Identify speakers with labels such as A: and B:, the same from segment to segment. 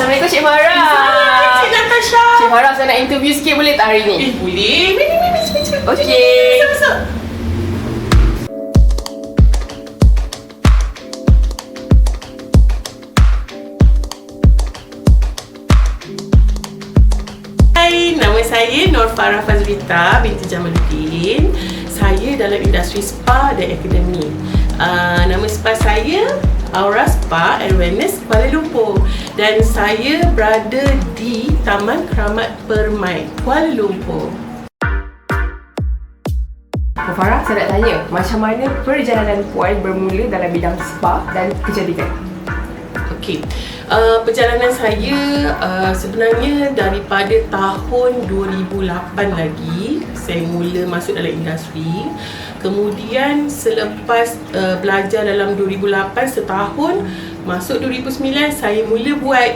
A: Assalamualaikum Cik Farah.
B: Assalamualaikum Cik Natasha.
A: Cik Farah, saya nak interview sikit boleh tak hari ni?
B: Boleh. Cepat.
A: Okey.
B: Masuk. Hai, nama saya Nur Farah Fazrita binti Jamaluddin. Saya dalam industri spa dan akademi. Nama spa saya Aura Spa and Wellness Kuala Lumpur, dan saya berada di Taman Keramat Permai, Kuala Lumpur.
A: Puan Farah, saya nak tanya, macam mana perjalanan Puan bermula dalam bidang spa dan kecantikan?
B: Okey, perjalanan saya sebenarnya daripada tahun 2008 lagi saya mula masuk dalam industri. Kemudian selepas belajar dalam 2008 setahun, masuk 2009 saya mula buat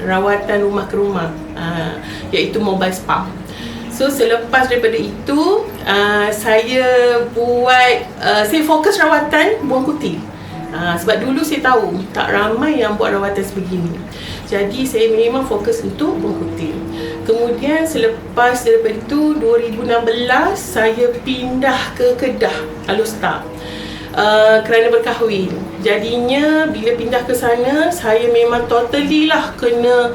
B: rawatan rumah ke rumah, iaitu mobile spa. So selepas daripada itu saya fokus rawatan buang kutil. Sebab dulu saya tahu tak ramai yang buat rawatan sebegini. Jadi saya memang fokus untuk buang kutil. Kemudian selepas daripada itu 2016 saya pindah ke Kedah, Alostar, kerana berkahwin. Jadinya bila pindah ke sana, saya memang totally lah kena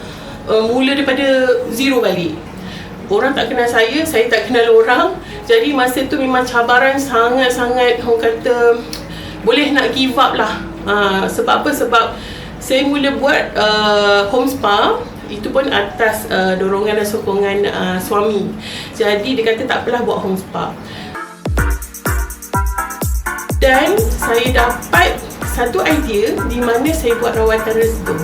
B: mula daripada zero balik. Orang tak kenal saya tak kenal orang. Jadi masa tu memang cabaran sangat-sangat, orang kata boleh nak give up lah. Sebab apa? Sebab saya mula buat home spa, itu pun atas dorongan dan sokongan suami. Jadi dia kata tak apalah buat home spa. Dan saya dapat satu idea di mana saya buat rawatan resto.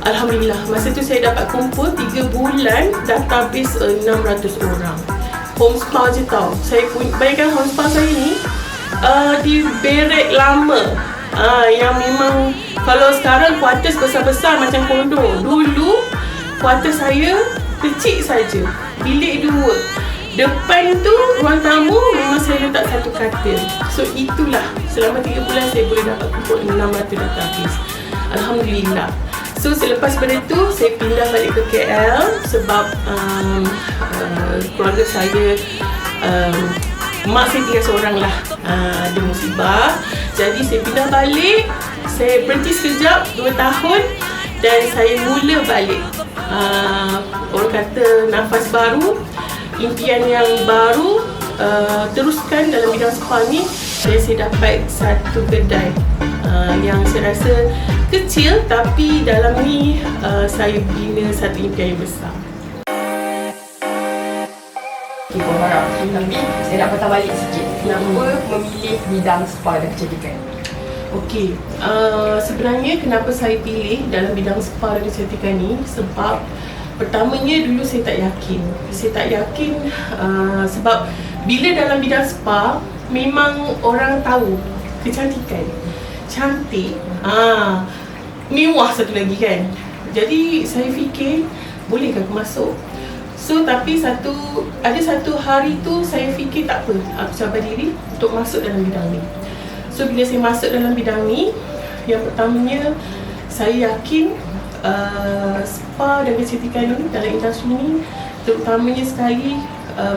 B: Alhamdulillah, masa tu saya dapat kumpul 3 bulan database 600 orang. Home spa je tau. Saya pun bayangkan home spa saya ni di Berek lama. Yang memang kalau sekarang kuartus besar-besar macam kondo. Dulu kuartus saya kecil saja, bilik 2. Depan tu ruang tamu memang saya letak satu katil. So itulah selama 3 bulan saya boleh dapat kumpul 600 database. Alhamdulillah. So selepas daripada tu saya pindah balik ke KL sebab keluarga saya, mak saya tinggal seorang lah, ada musibah. Jadi saya pindah balik, saya berhenti sekejap 2 tahun dan saya mula balik. Orang kata nafas baru, impian yang baru, teruskan dalam bidang spa ni. Saya dapat satu kedai yang saya rasa kecil, tapi dalam ni saya bina satu impian yang besar.
A: Okay, Puan Farah, tapi saya nak patah balik sikit. Kenapa memilih bidang spa dan kecantikan?
B: Okey, sebenarnya kenapa saya pilih dalam bidang spa dan kecantikan ni, sebab pertamanya dulu saya tak yakin. Saya tak yakin sebab bila dalam bidang spa memang orang tahu kecantikan, cantik, mewah satu lagi kan. Jadi saya fikir bolehkah aku masuk? So tapi ada satu hari tu saya fikir tak apa, aku cabar diri untuk masuk dalam bidang ni. So bila saya masuk dalam bidang ni, yang pertamanya saya yakin spa dan kecantikan ni dalam industri ni terutamanya sekali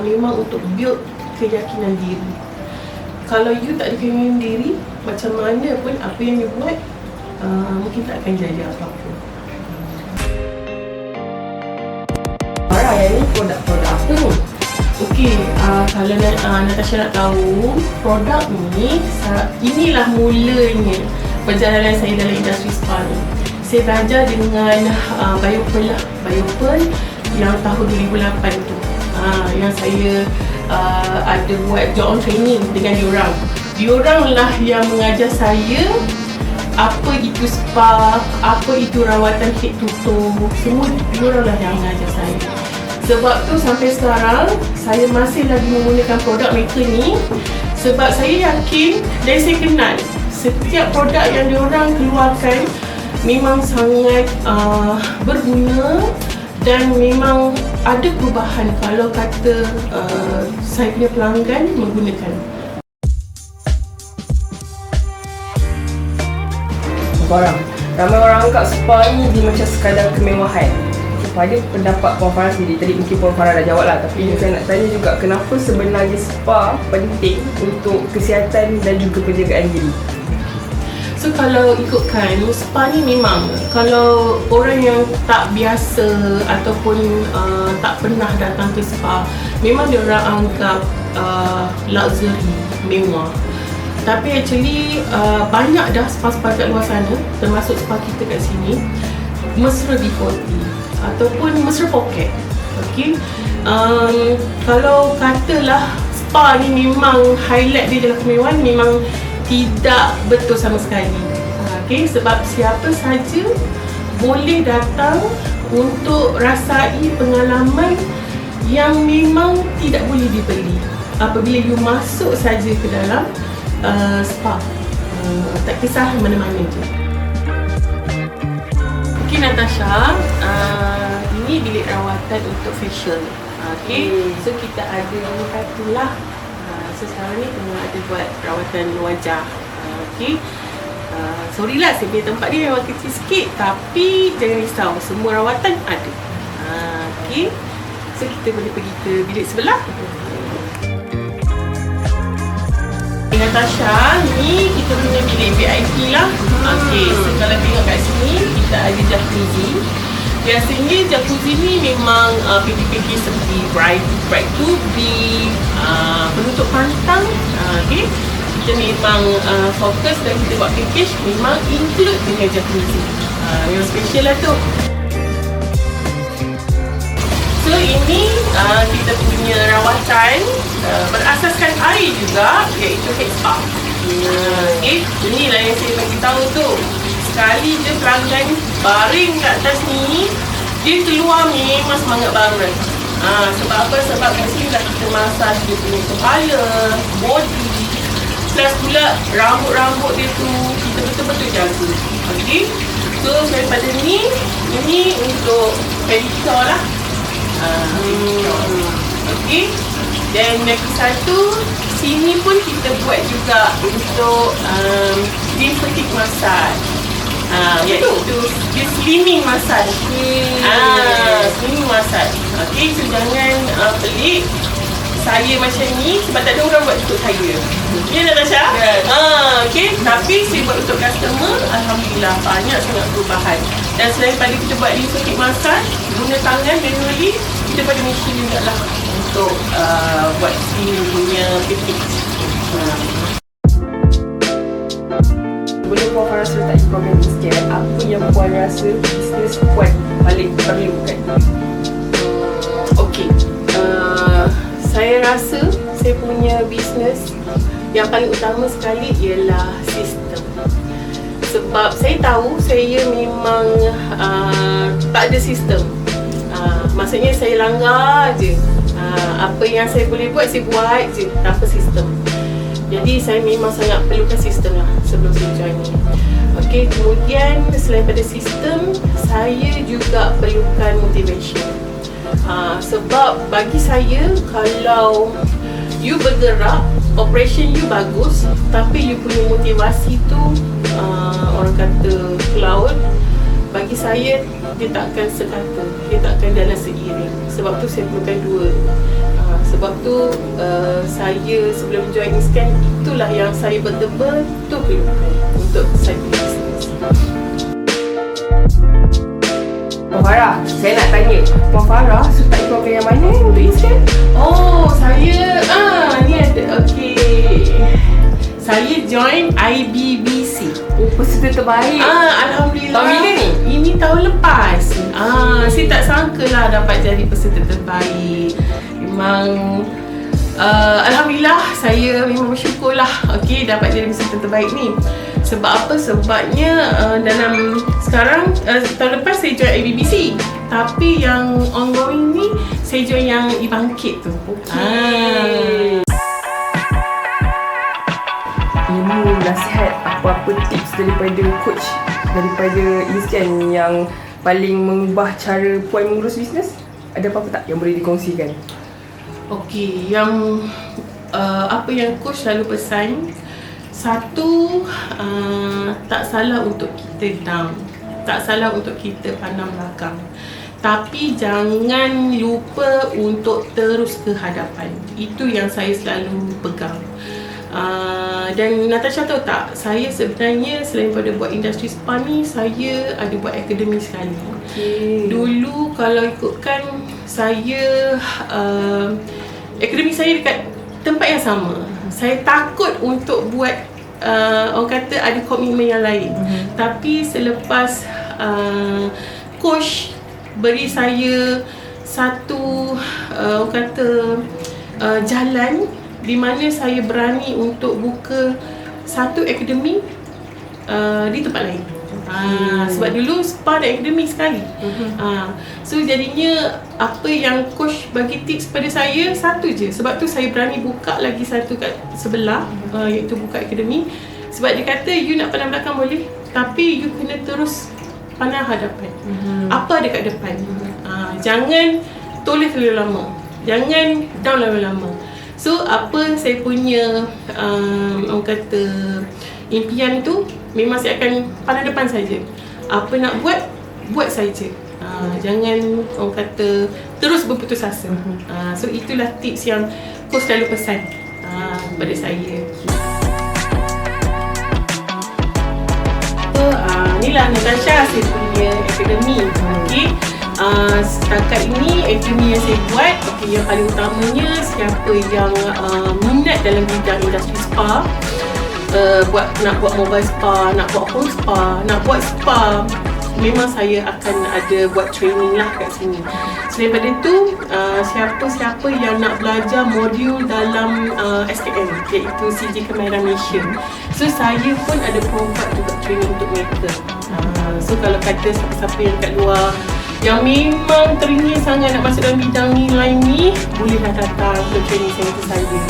B: memang untuk build keyakinan diri. Kalau you tak ada keyakinan diri, macam mana pun apa yang you buat mungkin tak akan jadi apa-apa.
A: Farah, yang ni produk-produk apa ni?
B: Okey, kalau Natasha nak tahu, produk ni, inilah mulanya perjalanan saya dalam industri spa ni. Saya belajar dengan Biopearl lah. Biopearl yang tahun 2008 tu. Yang saya ada buat job on training dengan diorang. Diorang lah yang mengajar saya apa itu spa, apa itu rawatan head to toe. Semua diorang lah yang mengajar saya. Sebab tu sampai sekarang saya masih lagi menggunakan produk mereka ni, sebab saya yakin dan saya kenal setiap produk yang diorang keluarkan memang sangat berguna dan memang ada perubahan kalau kata saya punya pelanggan menggunakan.
A: Farah, Ramai orang anggap spa ni dia macam sekadar kemewahan. Pada pendapat Puan Farah sendiri, tadi mungkin Puan Farah dah jawab lah, tapi saya nak tanya juga kenapa sebenarnya spa penting untuk kesihatan dan juga penjagaan diri?
B: So kalau ikutkan, spa ni memang kalau orang yang tak biasa ataupun tak pernah datang ke spa, memang dia orang anggap luxury, mewah. Tapi actually banyak dah spa-spa kat luar sana, termasuk spa kita kat sini, mesra di hati ataupun mesra poket. Okay? Kalau katalah spa ni memang highlight dia dalam kemewahan, memang tidak betul sama sekali. Okay? Sebab siapa saja boleh datang untuk rasai pengalaman yang memang tidak boleh dibeli apabila you masuk saja ke dalam spa. Tak kisah mana-mana je. Okay Natasha, ini bilik rawatan untuk facial. Okay, so kita ada yang katulah. So sekarang ni tengah ada buat rawatan wajah. Okay, sorry lah saya punya tempat ni memang kecil sikit, tapi jangan risau, semua rawatan ada. Okay, so kita boleh pergi ke bilik sebelah. Natasha, ni kita punya bilik VIP lah. Okay, so kalau tengok kat sini, kita ada jacuzzi. Biasanya jacuzzi ni memang package seperti Bright to be penutup pantang. Okay, kita memang fokus dan kita buat package memang include dengan jacuzzi. Yang special lah tu. So ini kita punya rawatan berasaskan air juga, iaitu head spa. Okay, inilah yang saya bagi tahu tu. Sekali je pelanggan baring kat atas ni, dia keluar memang semangat banget. Sebab apa? Sebab kat sini dah kita masaj dia punya kepala, body, plus pula rambut-rambut dia tu kita betul-betul jaga. Okay, so daripada ni, ini untuk pedicure lah. Okay, dan lagi satu, sini pun kita buat juga untuk lymphatic massage. Iaitu dia slimming massage. Slimming massage. Okay, so jangan pelik saya macam ni sebab tak ada orang buat untuk saya. Ya Natasha? Okay, tapi saya buat untuk customer, alhamdulillah banyak sangat perubahan. Dan selain pada kita buat lymphatic massage, guna tangan manually, kita pada mesin juga lah untuk buat slimming punya package.
A: Boleh Puan Farah sertai program ni sikit, apa yang Puan rasa bisnes Puan paling perlukan?
B: Okay, saya rasa saya punya bisnes yang paling utama sekali ialah sistem. Sebab saya tahu saya memang tak ada sistem. Maksudnya saya langgar je. Apa yang saya boleh buat, saya buat je tanpa sistem. Jadi saya memang sangat perlukan sistem lah sebelum saya join ni. Okay, kemudian selain pada sistem, saya juga perlukan motivation. Sebab bagi saya, kalau you bergerak, operation you bagus, tapi you punya motivasi tu orang kata cloud, bagi saya dia takkan sekata, dia takkan jalan seiring. Sebab tu saya perlukan dua. Sebab tu saya sebelum join Scan, itulah yang saya betul-betul perlukan untuk saya punya bisnes.
A: Puan Farah, saya nak tanya, Puan Farah sertai program yang mana untuk Scan?
B: Oh, saya ni ada, okay. Saya join IBBC.
A: Oh, peserta terbaik.
B: Alhamdulillah.
A: Tahun bila ni?
B: Ini tahun lepas. Saya tak sangka lah dapat jadi peserta terbaik. Memang alhamdulillah, saya memang bersyukur lah, okay, dapat jadi peserta terbaik ni. Sebab apa? Sebabnya dalam sekarang, tahun lepas saya join IBBC, tapi yang ongoing ni saya join yang Ibangkit tu. Okay.
A: Ilmu, nasihat, apa-apa tips daripada coach, daripada Iskan yang paling mengubah cara Puan mengurus bisnes? Ada apa-apa tak yang boleh dikongsikan?
B: Okey, yang apa yang coach selalu pesan, satu, tak salah untuk kita down. tak salah untuk kita pandang belakang. Tapi jangan lupa untuk terus ke hadapan. Itu yang saya selalu pegang. Dan Natasha tahu tak, saya sebenarnya selain pada buat industri spa ni, saya ada buat akademi sekali. Dulu kalau ikutkan saya, akademi saya dekat tempat yang sama. Saya takut untuk buat orang kata ada komitmen yang lain. Tapi selepas coach beri saya satu orang kata jalan di mana saya berani untuk buka satu akademi di tempat lain. Sebab dulu spa dan akademi sekali. So jadinya apa yang coach bagi tips pada saya satu je. Sebab tu saya berani buka lagi satu kat sebelah, iaitu buka akademi. Sebab dia kata you nak pandang belakang boleh, tapi you kena terus pandang hadapan. Apa ada kat depan. Jangan toleh terlalu lama, jangan down terlalu lama. So apa saya punya orang kata impian tu, memang saya akan pandang depan saja. Apa nak buat, buat saja. Jangan orang kata terus berputus asa. So itulah tips yang coach selalu pesan kepada saya. So inilah Natasha, saya punya akademi. Okay. Setakat ini akademi yang saya buat, yang paling utamanya siapa yang minat dalam bidang industri spa, nak buat mobile spa, nak buat home spa, nak buat spa, memang saya akan ada buat training lah kat sini. Selain daripada itu, siapa-siapa yang nak belajar modul dalam SKM, iaitu CJ Kemahiran Malaysia, so saya pun ada provide juga training untuk mereka. So kalau kata siapa-siapa yang kat luar yang memang teringin sangat nak masuk dalam bidang ni, lain ni, bolehlah datang untuk training center saya.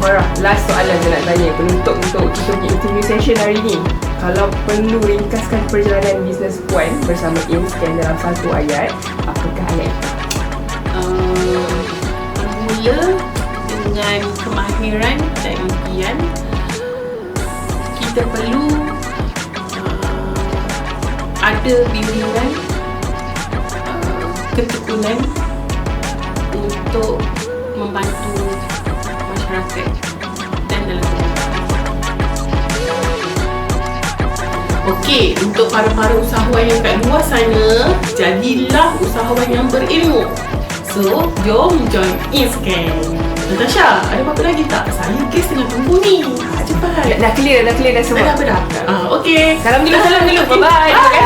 A: Farah, last soalan je nak tanya penutup untuk kita punya interview session hari ni. Kalau perlu ringkaskan perjalanan bisnes Puan bersama InScan dalam satu ayat, apakah ayat itu?
B: Bermula dengan kemahiran dan impian. Kita perlu ada bimbingan, ketekunan untuk membantu masyarakat dan dalam komunitas. Okey, untuk para-para usahawan yang kat luar sana, jadilah usahawan yang berilmu. So, jom join InScan. Natasha, ada apa-apa lagi tak? Saya guys tengah tunggu ni. Cepat.
A: Dah clear dah semua.
B: Dah. Okey.
A: Salam dulu. Bye-bye.